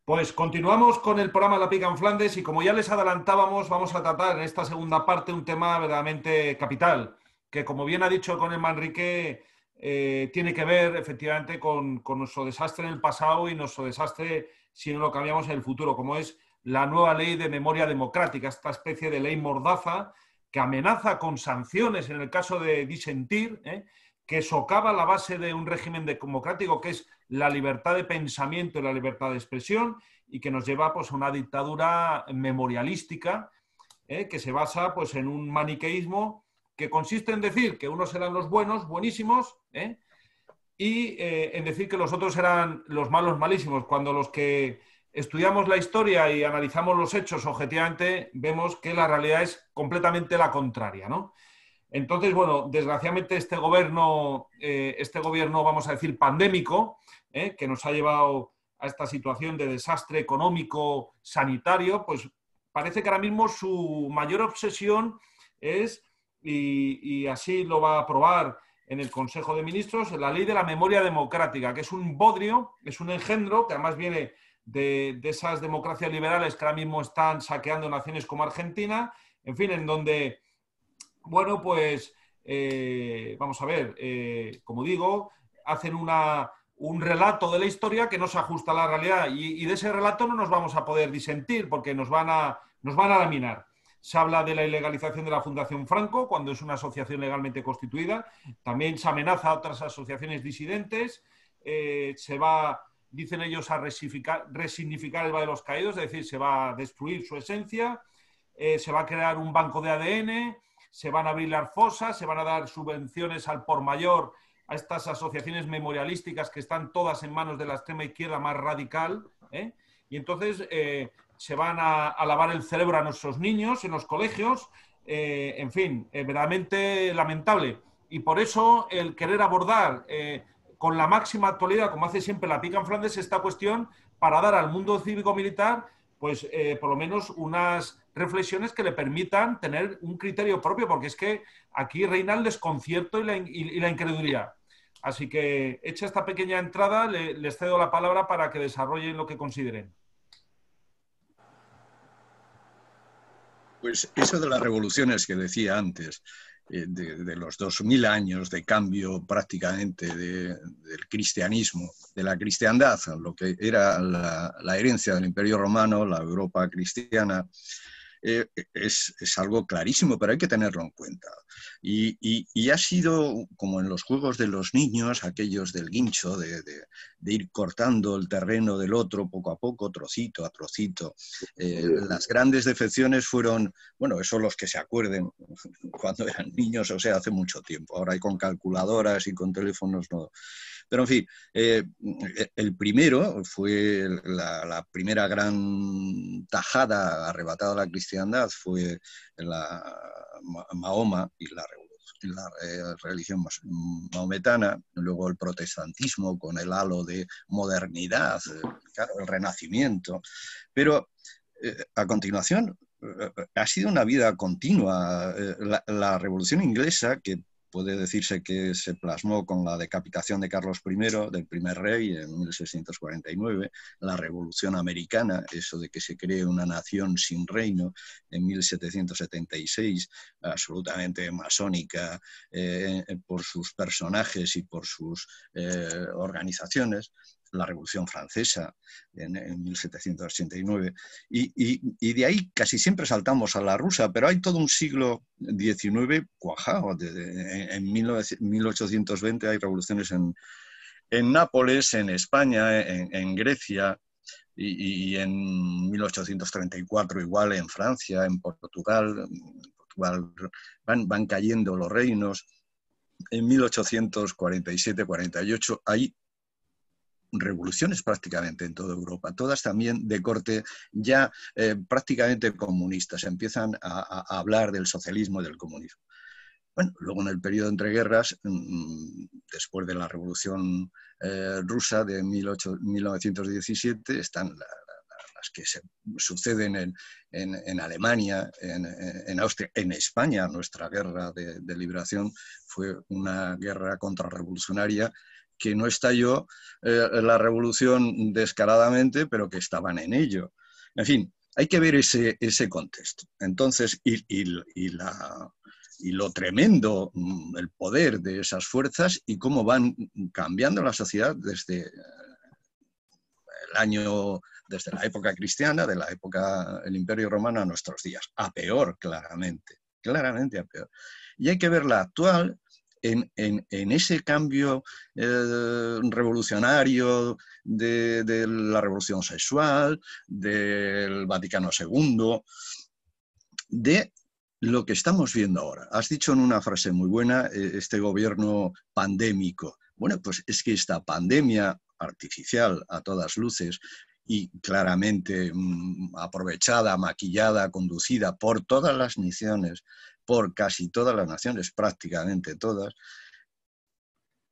Pues continuamos con el programa La Pica en Flandes y como ya les adelantábamos, vamos a tratar en esta segunda parte un tema verdaderamente capital, que como bien ha dicho con el Manrique, tiene que ver efectivamente con nuestro desastre en el pasado y nuestro desastre si no lo cambiamos en el futuro, como es la nueva ley de memoria democrática, esta especie de ley mordaza que amenaza con sanciones en el caso de disentir, que socava la base de un régimen democrático que es la libertad de pensamiento y la libertad de expresión y que nos lleva pues, a una dictadura memorialística que se basa pues, en un maniqueísmo que consiste en decir que unos eran los buenos, buenísimos, y en decir que los otros eran los malos, malísimos, cuando los que estudiamos la historia y analizamos los hechos objetivamente vemos que la realidad es completamente la contraria, ¿no? Entonces, bueno, desgraciadamente este gobierno, vamos a decir, pandémico, que nos ha llevado a esta situación de desastre económico, sanitario, pues parece que ahora mismo su mayor obsesión es, y así lo va a aprobar en el Consejo de Ministros, la ley de la memoria democrática, que es un bodrio, es un engendro, que además viene de esas democracias liberales que ahora mismo están saqueando naciones como Argentina, en fin, en donde bueno, pues vamos a ver, como digo, hacen un relato de la historia que no se ajusta a la realidad y de ese relato no nos vamos a poder disentir porque nos van a laminar. Se habla de la ilegalización de la Fundación Franco cuando es una asociación legalmente constituida. También se amenaza a otras asociaciones disidentes. Se va, dicen ellos, a resignificar el Valle de los Caídos, es decir, se va a destruir su esencia. Se va a crear un banco de ADN, se van a abrir las fosas, se van a dar subvenciones al por mayor a estas asociaciones memorialísticas que están todas en manos de la extrema izquierda más radical, y entonces se van a lavar el cerebro a nuestros niños en los colegios, en fin, verdaderamente lamentable. Y por eso el querer abordar con la máxima actualidad, como hace siempre la Pica en Flandes, esta cuestión para dar al mundo cívico-militar pues por lo menos unas reflexiones que le permitan tener un criterio propio, porque es que aquí reina el desconcierto y la incredulidad. Así que, hecha esta pequeña entrada, les cedo la palabra para que desarrollen lo que consideren. Pues eso de las revoluciones que decía antes, de los 2000 años de cambio prácticamente del cristianismo, de la cristiandad, lo que era la herencia del Imperio Romano, la Europa cristiana, es algo clarísimo, pero hay que tenerlo en cuenta. Y ha sido como en los juegos de los niños, aquellos del guincho, de ir cortando el terreno del otro poco a poco, trocito a trocito. Las grandes defecciones fueron, bueno, eso los que se acuerden cuando eran niños, o sea, hace mucho tiempo. Ahora hay con calculadoras y con teléfonos, no. Pero en fin, el primero fue la primera gran tajada arrebatada a la cristiandad, fue Mahoma y la religión maometana, luego el protestantismo con el halo de modernidad, claro, el renacimiento. Pero a continuación ha sido una vida continua. La Revolución Inglesa, que puede decirse que se plasmó con la decapitación de Carlos I, del primer rey, en 1649, la Revolución Americana, eso de que se cree una nación sin reino, en 1776, absolutamente masónica por sus personajes y por sus organizaciones, la Revolución Francesa en 1789, y de ahí casi siempre saltamos a la rusa, pero hay todo un siglo XIX cuajado. En 1820 hay revoluciones en Nápoles, en España, en Grecia, y en 1834 igual en Francia, en Portugal. Van cayendo los reinos. En 1847-48 hay revoluciones prácticamente en toda Europa, todas también de corte ya prácticamente comunistas. Empiezan a hablar del socialismo y del comunismo. Bueno, luego en el periodo entre guerras, después de la Revolución rusa de 1917, están las que se suceden en Alemania, en Austria, en España. Nuestra guerra de liberación fue una guerra contrarrevolucionaria que no estalló la revolución descaradamente, pero que estaban en ello. En fin, hay que ver ese contexto. Entonces, y lo tremendo, el poder de esas fuerzas y cómo van cambiando la sociedad desde desde la época cristiana, de la época del Imperio Romano a nuestros días, a peor, claramente a peor. Y hay que ver la actual en ese cambio revolucionario de la revolución sexual, del Vaticano II, de lo que estamos viendo ahora. Has dicho en una frase muy buena, este gobierno pandémico. Bueno, pues es que esta pandemia artificial a todas luces y claramente aprovechada, maquillada, conducida por todas las naciones, por casi todas las naciones, prácticamente todas,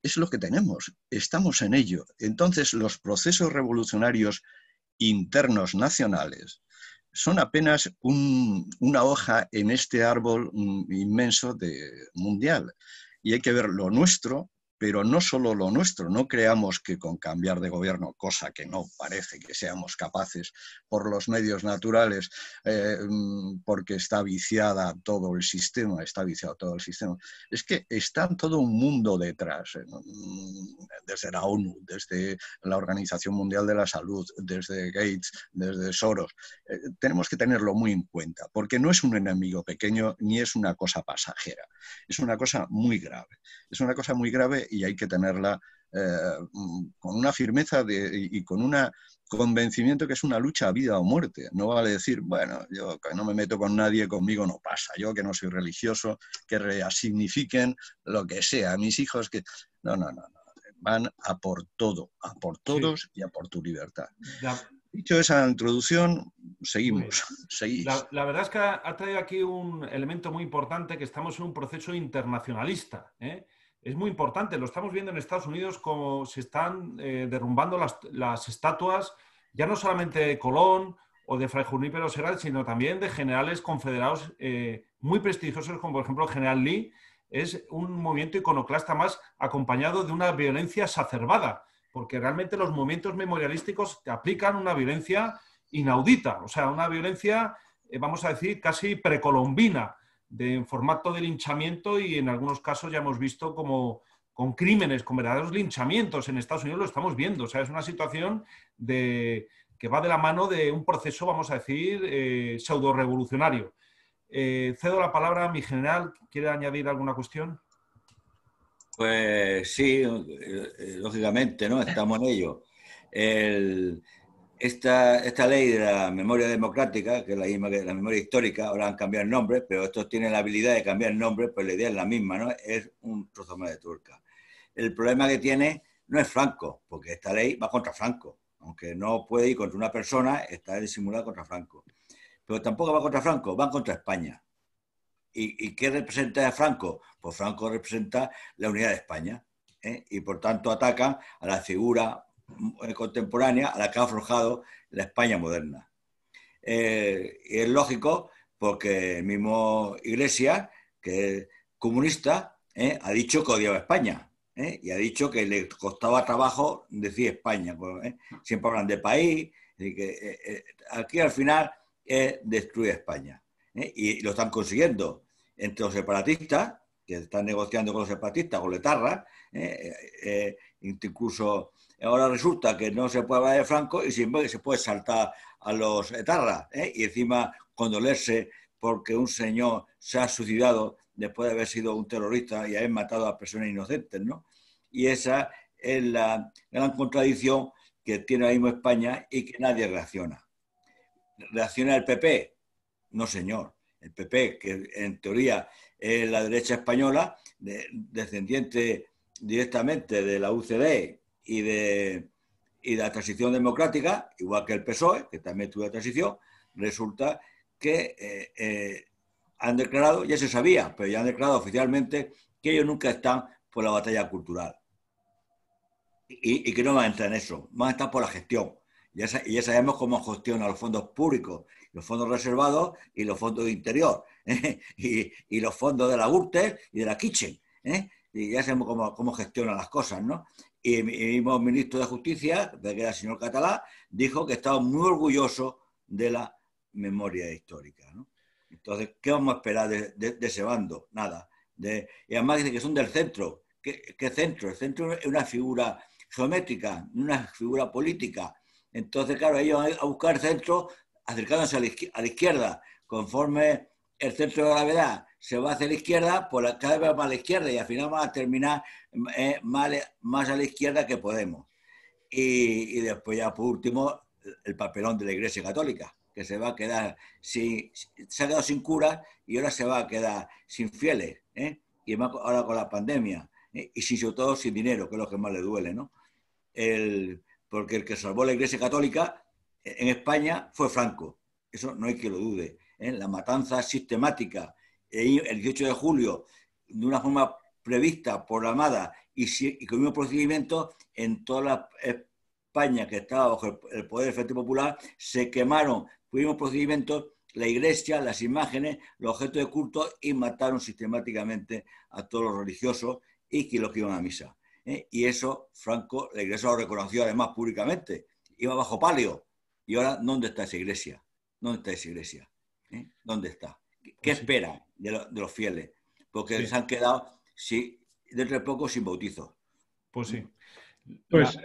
es lo que tenemos, estamos en ello. Entonces, los procesos revolucionarios internos nacionales son apenas una hoja en este árbol inmenso mundial. Y hay que ver lo nuestro, pero no solo lo nuestro. No creamos que con cambiar de gobierno, cosa que no parece que seamos capaces por los medios naturales, porque está viciado todo el sistema. Es que está todo un mundo detrás, desde la ONU, desde la Organización Mundial de la Salud, desde Gates, desde Soros. Tenemos que tenerlo muy en cuenta, porque no es un enemigo pequeño ni es una cosa pasajera. Es una cosa muy grave. Es una cosa muy grave y hay que tenerla con una firmeza y con un convencimiento que es una lucha a vida o muerte. No vale decir, bueno, yo que no me meto con nadie, conmigo no pasa. Yo que no soy religioso, que resignifiquen lo que sea. Mis hijos que... No. Van a por todo, a por todos sí. Y a por tu libertad. Dicho esa introducción, seguimos. La verdad es que ha traído aquí un elemento muy importante, que estamos en un proceso internacionalista, ¿eh? Es muy importante, lo estamos viendo en Estados Unidos, como se están derrumbando las estatuas, ya no solamente de Colón o de Fray Junípero Serra, sino también de generales confederados muy prestigiosos, como por ejemplo el general Lee. Es un movimiento iconoclasta más, acompañado de una violencia exacerbada, porque realmente los movimientos memorialísticos aplican una violencia inaudita, o sea, una violencia, vamos a decir, casi precolombina, en formato de linchamiento, y en algunos casos ya hemos visto como con crímenes, con verdaderos linchamientos en Estados Unidos lo estamos viendo. O sea, es una situación que va de la mano de un proceso, vamos a decir, pseudo-revolucionario. Cedo la palabra a mi general. ¿Quiere añadir alguna cuestión? Pues sí, lógicamente, ¿no? Estamos en ello. Esta ley de la memoria democrática, que es la misma que la memoria histórica, ahora han cambiado el nombre, pero estos tienen la habilidad de cambiar el nombre, pues la idea es la misma, ¿no? Es un trozo más de tuerca. El problema que tiene no es Franco, porque esta ley va contra Franco. Aunque no puede ir contra una persona, está disimulada contra Franco. Pero tampoco va contra Franco, va contra España. ¿Y qué representa a Franco? Pues Franco representa la unidad de España, ¿eh? Y por tanto atacan a la figura contemporánea a la que ha forjado la España moderna. Y es lógico porque el mismo Iglesias, que es comunista, ha dicho que odiaba a España, y ha dicho que le costaba trabajo decir España. Siempre hablan de país, y que aquí al final es destruir España, y lo están consiguiendo entre los separatistas, que están negociando con los separatistas, con Letarra, incluso ahora resulta que no se puede hablar de Franco y sin embargo se puede saltar a los etarras, y encima condolerse porque un señor se ha suicidado después de haber sido un terrorista y haber matado a personas inocentes, ¿no? Y esa es la gran contradicción que tiene ahora mismo España y que nadie reacciona. ¿Reacciona el PP? No, señor. El PP, que en teoría es la derecha española, descendiente directamente de la UCD y de la transición democrática, igual que el PSOE, que también tuvo la transición, resulta que han declarado, ya se sabía, pero ya han declarado oficialmente que ellos nunca están por la batalla cultural. Y que no van a entrar en eso, van a estar por la gestión. Y ya sabemos cómo gestiona los fondos públicos, los fondos reservados y los fondos de interior, y los fondos de la URTE y de la Kitchen, y ya sabemos cómo gestionan las cosas, ¿no? Y el mismo ministro de Justicia, que era el señor Catalá, dijo que estaba muy orgulloso de la memoria histórica, ¿no? Entonces, ¿qué vamos a esperar de ese bando? Nada. Y además dice que son del centro. ¿Qué centro? El centro es una figura geométrica, una figura política. Entonces, claro, ellos van a buscar centro acercándose a la izquierda. Conforme el centro de gravedad se va hacia la izquierda, pues cada vez más a la izquierda, y al final van a terminar más a la izquierda que Podemos. Y después ya por último el papelón de la Iglesia Católica, que se va a quedar se ha quedado sin curas y ahora se va a quedar sin fieles, ¿eh? Y más ahora con la pandemia, ¿eh? Y sobre todo sin dinero, que es lo que más le duele, ¿no? Porque el que salvó la Iglesia Católica en España fue Franco, eso no hay que lo dude, ¿eh? La matanza sistemática el 18 de julio de una forma prevista, programada y con un procedimiento en toda la España que estaba bajo el poder del Frente Popular, se quemaron por el mismo procedimiento la iglesia, las imágenes, los objetos de culto y mataron sistemáticamente a todos los religiosos y los que iban a misa. Y eso Franco, la iglesia lo reconoció además públicamente, iba bajo palio. Y ahora, ¿dónde está esa iglesia? ¿Dónde está esa iglesia? ¿Dónde está? ¿Qué esperan de los fieles? Porque se han quedado dentro de poco sin bautizo. Pues sí. Pues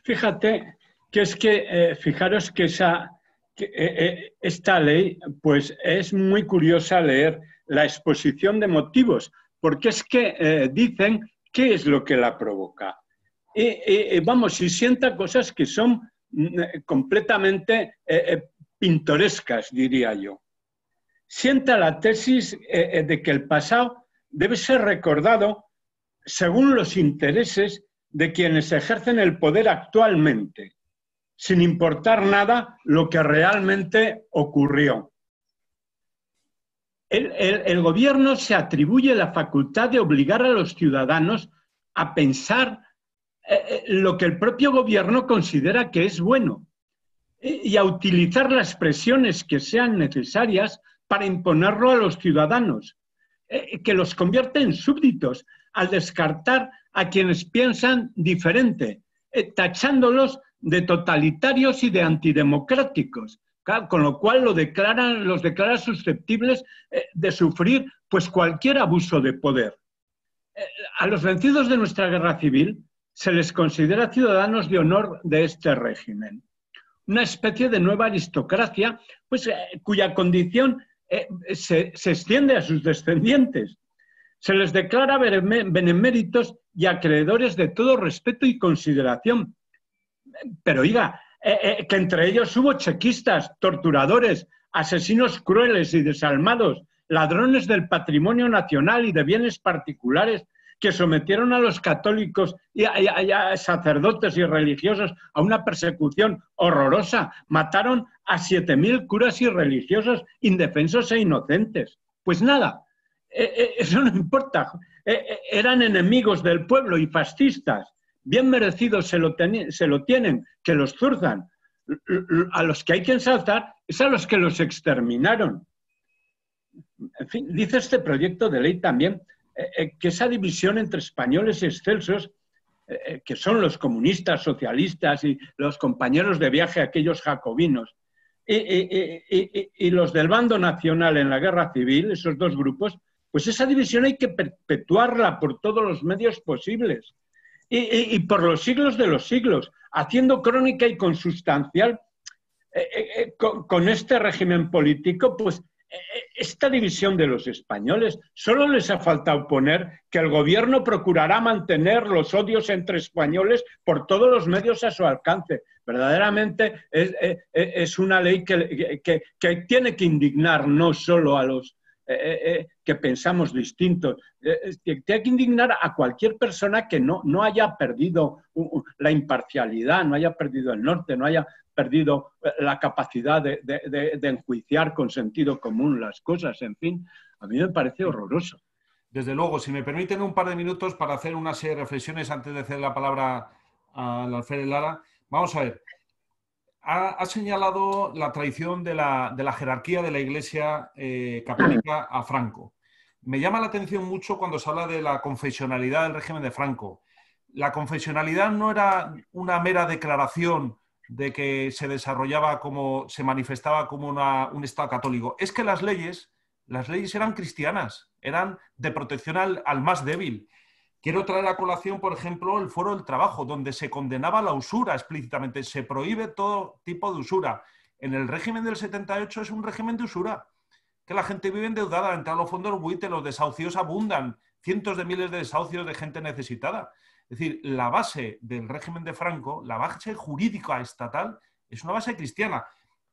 fíjate que es que, fijaros que esta ley, pues es muy curiosa leer la exposición de motivos, porque es que dicen qué es lo que la provoca. Vamos, y sienta cosas que son completamente pintorescas, diría yo. Sienta la tesis de que el pasado debe ser recordado según los intereses de quienes ejercen el poder actualmente, sin importar nada lo que realmente ocurrió. El gobierno se atribuye la facultad de obligar a los ciudadanos a pensar lo que el propio gobierno considera que es bueno y a utilizar las expresiones que sean necesarias para imponerlo a los ciudadanos, que los convierte en súbditos al descartar a quienes piensan diferente, tachándolos de totalitarios y de antidemocráticos, con lo cual los declara susceptibles de sufrir pues, cualquier abuso de poder. A los vencidos de nuestra guerra civil se les considera ciudadanos de honor de este régimen, una especie de nueva aristocracia pues, cuya condición se extiende a sus descendientes. Se les declara beneméritos y acreedores de todo respeto y consideración. Pero oiga, que entre ellos hubo chequistas, torturadores, asesinos crueles y desalmados, ladrones del patrimonio nacional y de bienes particulares, que sometieron a los católicos y a sacerdotes y religiosos a una persecución horrorosa. Mataron a 7.000 curas y religiosos indefensos e inocentes. Pues nada, eso no importa. Eran enemigos del pueblo y fascistas. Bien merecidos se lo tienen, que los zurzan. A los que hay que ensalzar es a los que los exterminaron. En fin, dice este proyecto de ley también que esa división entre españoles y excelsos, que son los comunistas, socialistas y los compañeros de viaje, aquellos jacobinos, y los del bando nacional en la guerra civil, esos dos grupos, pues esa división hay que perpetuarla por todos los medios posibles y por los siglos de los siglos, haciendo crónica y consustancial con este régimen político, pues esta división de los españoles. Solo les ha faltado poner que el gobierno procurará mantener los odios entre españoles por todos los medios a su alcance. Verdaderamente es una ley que tiene que indignar no solo a los que pensamos distintos, tiene que indignar a cualquier persona que no haya perdido la imparcialidad, no haya perdido el norte, no haya perdido la capacidad de enjuiciar con sentido común las cosas. En fin, a mí me parece horroroso. Desde luego, si me permiten un par de minutos para hacer una serie de reflexiones antes de ceder la palabra al alférez Lara. Vamos a ver. Ha señalado la traición de la jerarquía de la Iglesia católica a Franco. me llama la atención mucho cuando se habla de la confesionalidad del régimen de Franco. La confesionalidad no era una mera declaración de que se desarrollaba como, se manifestaba como un Estado católico. Es que las leyes eran cristianas, eran de protección al más débil. Quiero traer a colación, por ejemplo, el Foro del Trabajo, donde se condenaba la usura explícitamente, se prohíbe todo tipo de usura. En el régimen del 78 es un régimen de usura, que la gente vive endeudada, entra a los fondos buitre, los desahucios abundan, cientos de miles de desahucios de gente necesitada. Es decir, la base del régimen de Franco, la base jurídica estatal, es una base cristiana.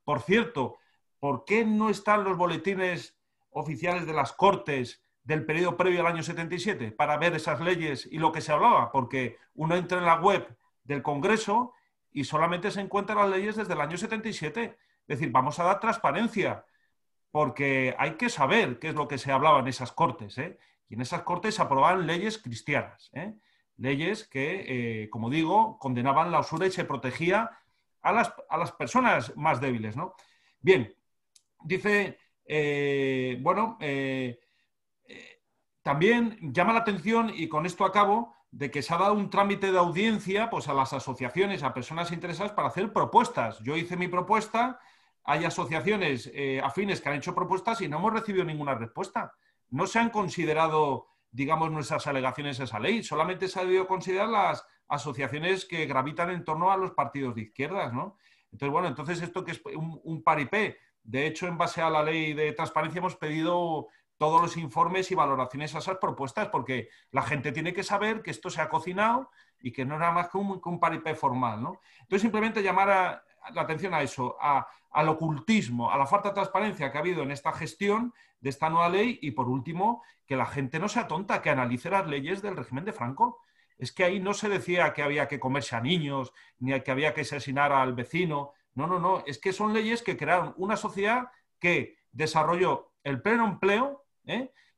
Por cierto, ¿por qué no están los boletines oficiales de las Cortes del periodo previo al año 77 para ver esas leyes y lo que se hablaba? Porque uno entra en la web del Congreso y solamente se encuentran las leyes desde el año 77. Es decir, vamos a dar transparencia, porque hay que saber qué es lo que se hablaba en esas Cortes, ¿eh? Y en esas Cortes se aprobaban leyes cristianas, ¿eh? Leyes que, como digo, condenaban la usura y se protegía a las personas más débiles, ¿no? Bien, dice, también llama la atención, y con esto acabo, de que se ha dado un trámite de audiencia pues, a las asociaciones, a personas interesadas para hacer propuestas. Yo hice mi propuesta, hay asociaciones afines que han hecho propuestas y no hemos recibido ninguna respuesta. No se han considerado, digamos, nuestras alegaciones a esa ley, solamente se ha debido considerar las asociaciones que gravitan en torno a los partidos de izquierdas, ¿no? Entonces, bueno, entonces esto que es un paripé. De hecho, en base a la ley de transparencia hemos pedido todos los informes y valoraciones a esas propuestas, porque la gente tiene que saber que esto se ha cocinado y que no es nada más que un paripé formal, ¿no? Entonces, simplemente llamar la atención a eso, al ocultismo, a la falta de transparencia que ha habido en esta gestión de esta nueva ley y, por último, que la gente no sea tonta, que analice las leyes del régimen de Franco. Es que ahí no se decía que había que comerse a niños, ni que había que asesinar al vecino. No, no, no. Es que son leyes que crearon una sociedad que desarrolló el pleno empleo,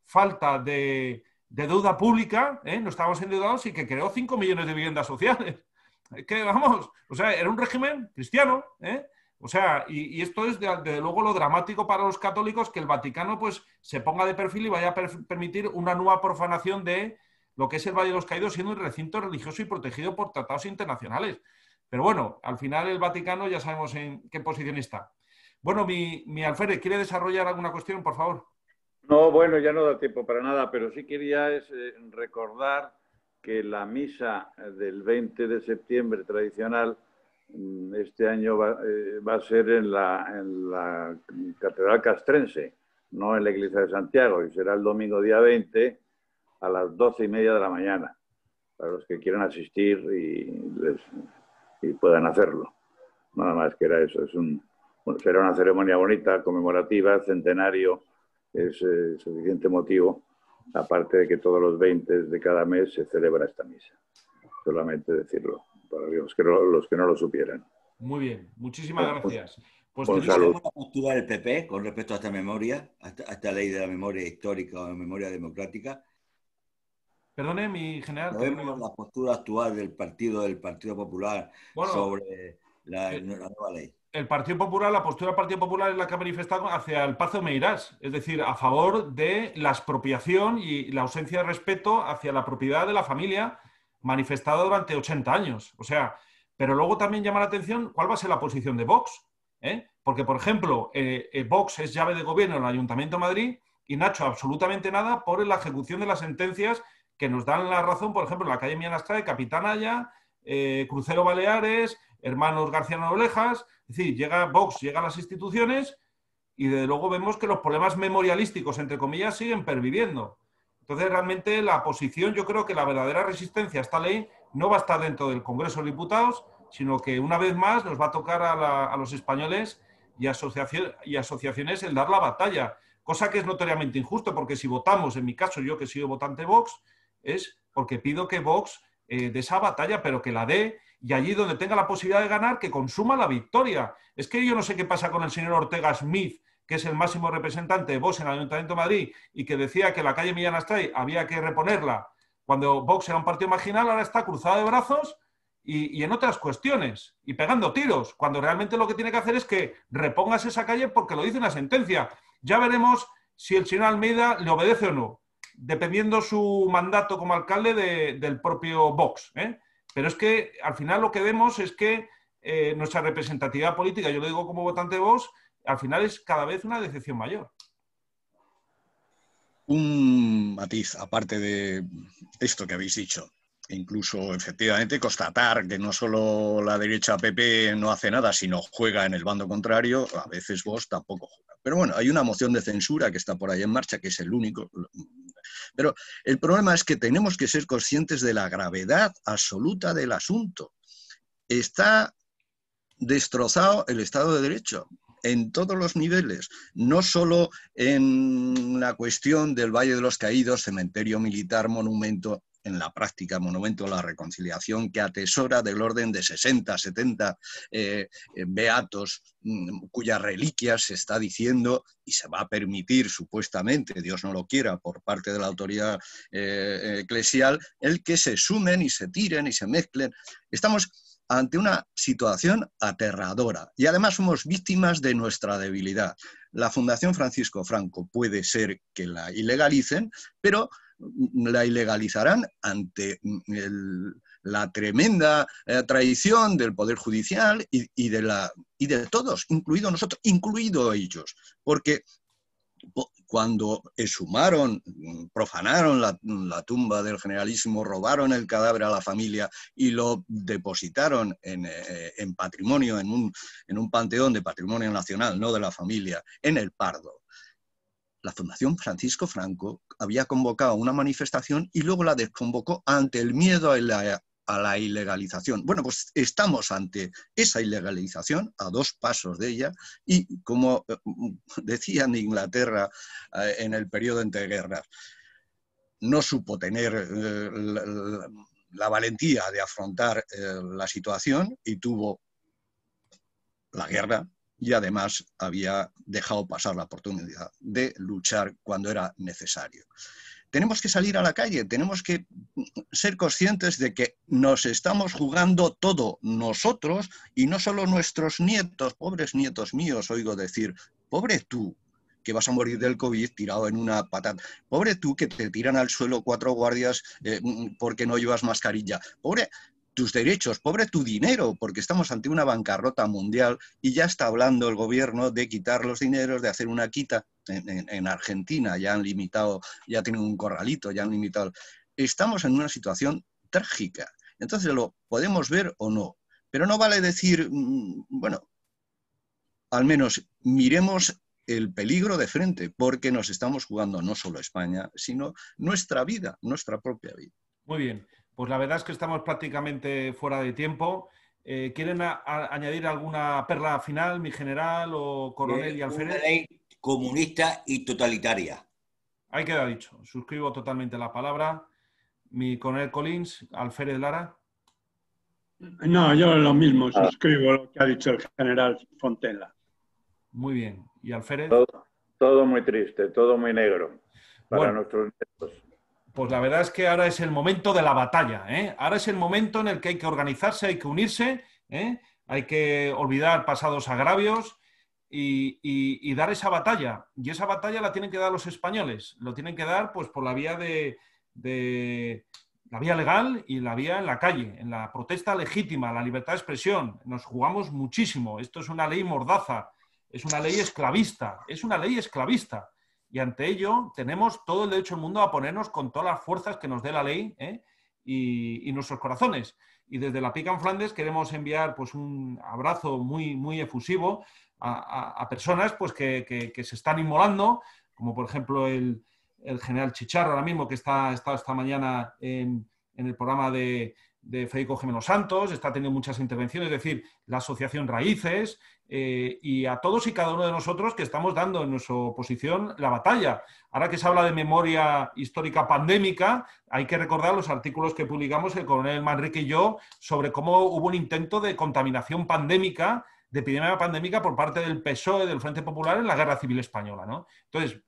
falta de deuda pública, no estábamos endeudados, y que creó 5 millones de viviendas sociales. Que vamos, o sea, era un régimen cristiano, o sea, y esto es desde luego lo dramático para los católicos, que el Vaticano pues se ponga de perfil y vaya a permitir una nueva profanación de lo que es el Valle de los Caídos, siendo un recinto religioso y protegido por tratados internacionales. Pero bueno, al final el Vaticano ya sabemos en qué posición está. Bueno, mi Alférez, ¿quiere desarrollar alguna cuestión, por favor? No, bueno, ya no da tiempo para nada, pero sí quería recordar que la misa del 20 de septiembre tradicional este año va a ser en la Catedral Castrense, no en la Iglesia de Santiago, y será el domingo día 20 a las 12:30 de la mañana, para los que quieran asistir y puedan hacerlo. Nada más que era eso. Será una ceremonia bonita, conmemorativa, centenario, es suficiente motivo, aparte de que todos los 20 de cada mes se celebra esta misa. Solamente decirlo, para los que no lo supieran. Muy bien, muchísimas gracias. Pues ¿cuál es la postura del PP con respecto a esta memoria, a esta ley de la memoria histórica o memoria democrática? Perdone, mi general. ¿Vemos la postura actual del Partido Popular sobre la nueva ley? El Partido Popular, la postura del Partido Popular es la que ha manifestado hacia el Paz de Meirás, es decir, a favor de la expropiación y la ausencia de respeto hacia la propiedad de la familia manifestada durante 80 años. O sea, pero luego también llama la atención cuál va a ser la posición de Vox, porque, por ejemplo, Vox es llave de gobierno en el Ayuntamiento de Madrid y no ha hecho absolutamente nada por la ejecución de las sentencias que nos dan la razón, por ejemplo, en la calle Mianastray, Capitán Aya, Crucero Baleares, Hermanos García Noblejas. Es decir, Vox llega a las instituciones y desde luego vemos que los problemas memorialísticos, entre comillas, siguen perviviendo. Entonces, realmente la posición, yo creo que la verdadera resistencia a esta ley no va a estar dentro del Congreso de Diputados, sino que una vez más nos va a tocar a los españoles y asociaciones el dar la batalla, cosa que es notoriamente injusto, porque si votamos, en mi caso yo que soy votante Vox, es porque pido que Vox dé esa batalla, pero que la dé, y allí donde tenga la posibilidad de ganar, que consuma la victoria. Es que yo no sé qué pasa con el señor Ortega Smith, que es el máximo representante de Vox en el Ayuntamiento de Madrid, y que decía que la calle Millán Astray había que reponerla cuando Vox era un partido marginal, ahora está cruzado de brazos y en otras cuestiones, y pegando tiros, cuando realmente lo que tiene que hacer es que repongas esa calle porque lo dice una sentencia. Ya veremos si el señor Almeida le obedece o no. dependiendo su mandato como alcalde del propio Vox, ¿eh? Pero es que al final lo que vemos es que nuestra representatividad política, yo lo digo como votante de Vox, al final es cada vez una decepción mayor. Un matiz, aparte de esto que habéis dicho, incluso efectivamente constatar que no solo la derecha PP no hace nada, sino juega en el bando contrario, a veces Vox tampoco juega. Pero bueno, hay una moción de censura que está por ahí en marcha, que es el único. Pero el problema es que tenemos que ser conscientes de la gravedad absoluta del asunto. Está destrozado el Estado de Derecho en todos los niveles, no solo en la cuestión del Valle de los Caídos, cementerio militar, monumento, en la práctica monumento a la reconciliación, que atesora del orden de 60, 70 beatos, cuyas reliquias se está diciendo y se va a permitir supuestamente, Dios no lo quiera, por parte de la autoridad eclesial, el que se sumen y se tiren y se mezclen. Estamos ante una situación aterradora y además somos víctimas de nuestra debilidad. La Fundación Francisco Franco puede ser que la ilegalicen, pero la ilegalizarán ante la tremenda traición del Poder Judicial y de todos, incluido nosotros, incluido ellos, porque cuando exhumaron, profanaron la tumba del Generalísimo, robaron el cadáver a la familia y lo depositaron en patrimonio, en un panteón de patrimonio nacional, no de la familia, en el Pardo. La Fundación Francisco Franco había convocado una manifestación y luego la desconvocó ante el miedo a la ilegalización. Bueno, pues estamos ante esa ilegalización, a 2 pasos de ella, y como decían en Inglaterra en el periodo entre guerras, no supo tener la valentía de afrontar la situación y tuvo la guerra, y además había dejado pasar la oportunidad de luchar cuando era necesario. Tenemos que salir a la calle, tenemos que ser conscientes de que nos estamos jugando todo nosotros y no solo nuestros nietos, pobres nietos míos, oigo decir, pobre tú, que vas a morir del COVID tirado en una patata, pobre tú que te tiran al suelo 4 guardias porque no llevas mascarilla, pobre tus derechos, pobre tu dinero, porque estamos ante una bancarrota mundial y ya está hablando el gobierno de quitar los dineros, de hacer una quita. En Argentina ya han limitado, ya tienen un corralito, ya han limitado. Estamos en una situación trágica. Entonces lo podemos ver o no, pero no vale decir, bueno, al menos miremos el peligro de frente, porque nos estamos jugando no solo España, sino nuestra vida, nuestra propia vida. Muy bien. Pues la verdad es que estamos prácticamente fuera de tiempo. ¿Quieren añadir alguna perla final, mi general o coronel y alférez? Una ley comunista y totalitaria. Ahí queda dicho. Suscribo totalmente la palabra. Mi coronel Collins, alférez Lara. No, yo lo mismo, suscribo lo que ha dicho el general Fontela. Muy bien. ¿Y alférez? Todo muy triste, todo muy negro para bueno, nuestros nietos. Pues la verdad es que ahora es el momento de la batalla, ¿eh? Ahora es el momento en el que hay que organizarse, hay que unirse, ¿eh? Hay que olvidar pasados agravios y dar esa batalla. Y esa batalla la tienen que dar los españoles. Lo tienen que dar pues por la vía la vía legal y la vía en la calle, en la protesta legítima, la libertad de expresión. Nos jugamos muchísimo. Esto es una ley mordaza, es una ley esclavista, es una ley esclavista. Y ante ello tenemos todo el derecho del mundo a ponernos con todas las fuerzas que nos dé la ley, ¿eh? y nuestros corazones. Y desde la PICA en Flandes queremos enviar pues, un abrazo muy, muy efusivo a personas pues, que se están inmolando, como por ejemplo el general Chicharro ahora mismo, que está esta mañana en el programa de Federico Gimeno Santos, está teniendo muchas intervenciones, es decir, la asociación Raíces, y a todos y cada uno de nosotros que estamos dando en nuestra oposición la batalla. Ahora que se habla de memoria histórica pandémica, hay que recordar los artículos que publicamos el coronel Manrique y yo sobre cómo hubo un intento de contaminación pandémica, de epidemia pandémica por parte del PSOE, del Frente Popular, en la Guerra Civil Española, ¿no? Entonces,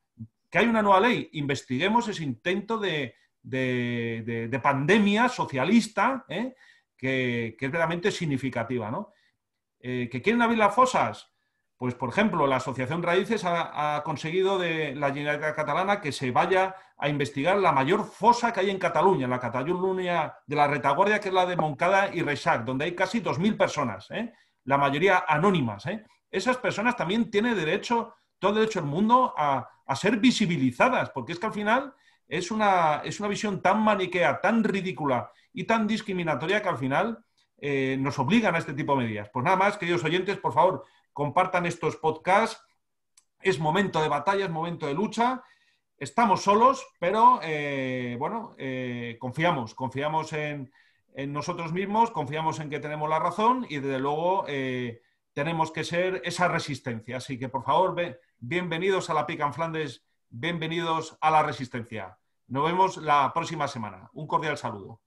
que hay una nueva ley, investiguemos ese intento de pandemia socialista, que es verdaderamente significativa, ¿no? ¿Que quieren abrir las fosas? Pues, por ejemplo, la Asociación Raíces ha conseguido de la Generalitat Catalana que se vaya a investigar la mayor fosa que hay en Cataluña, la Cataluña de la retaguardia, que es la de Montcada y Reixac, donde hay casi 2.000 personas, la mayoría anónimas. Esas personas también tienen derecho, todo el derecho del mundo a ser visibilizadas, porque es que al final es una visión tan maniquea, tan ridícula y tan discriminatoria que al final nos obligan a este tipo de medidas. Pues nada más, queridos oyentes, por favor, compartan estos podcasts. Es momento de batalla, es momento de lucha. Estamos solos, pero confiamos en nosotros mismos, confiamos en que tenemos la razón y desde luego tenemos que ser esa resistencia. Así que por favor, bienvenidos a la Pica en Flandes, bienvenidos a la resistencia. Nos vemos la próxima semana. Un cordial saludo.